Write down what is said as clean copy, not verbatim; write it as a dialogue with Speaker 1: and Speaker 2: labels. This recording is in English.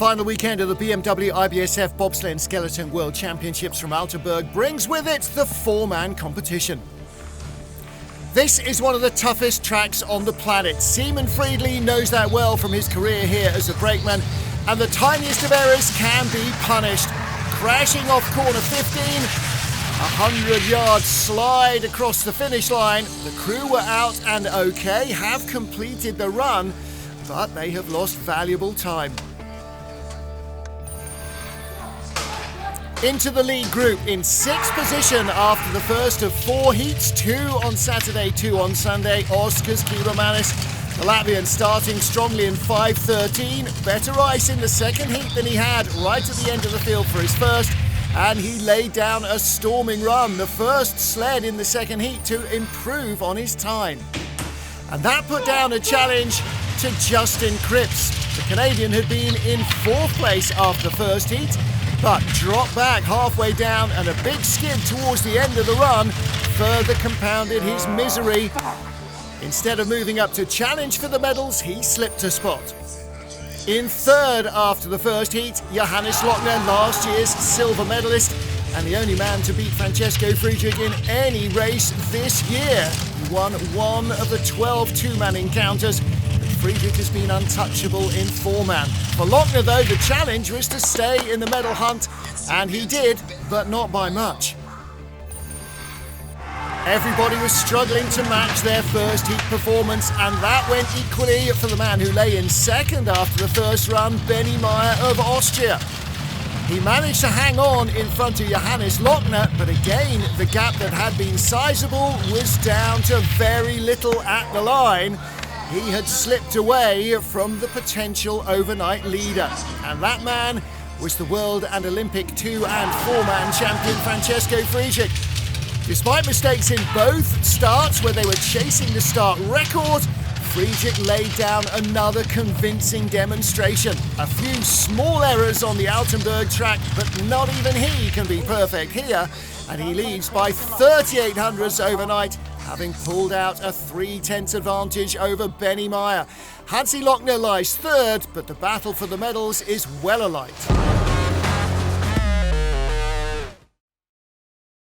Speaker 1: final weekend of the BMW IBSF Bobsleigh and Skeleton World Championships from Altenberg brings with it the four-man competition. This is one of the toughest tracks on the planet. Seaman Friedrich knows that well from his career here as a brakeman, and the tiniest of errors can be punished. Crashing off corner 15, 100-yard slide across the finish line. The crew were out and okay, have completed the run, but they have lost valuable time. Into the lead group in sixth position after the first of four heats, 2 on Saturday, 2 on Sunday. Oskars Kiromanis, the Latvian, starting strongly in 5:13. Better ice in the second heat than he had right at the end of the field for his first, and he laid down a storming run, the first sled in the second heat to improve on his time. And that put down a challenge to Justin Cripps. The Canadian had been in 4th place after the first heat, but dropped back halfway down, and a big skid towards the end of the run further compounded his misery. Instead of moving up to challenge for the medals, he slipped a spot. In 3rd after the first heat, Johannes Lochner, last year's silver medalist, and the only man to beat Francesco Friedrich in any race this year. He won 1 of the 12 two-man encounters. Friedrich has been untouchable in 4-man. For Lochner, though, the challenge was to stay in the medal hunt, and he did, but not by much. Everybody was struggling to match their first heat performance, and that went equally for the man who lay in 2nd after the first run, Benjamin Maier of Austria. He managed to hang on in front of Johannes Lochner, but again, the gap that had been sizable was down to very little at the line. He had slipped away from the potential overnight leader. And that man was the world and Olympic 2- and 4-man champion Francesco Friedrich. Despite mistakes in both starts where they were chasing the start record, Friedrich laid down another convincing demonstration. A few small errors on the Altenberg track, but not even he can be perfect here. And he leads by 38 hundredths overnight, having pulled out a 3/10 advantage over Benny Maier. Hansi Lochner lies 3rd, but the battle for the medals is well alight.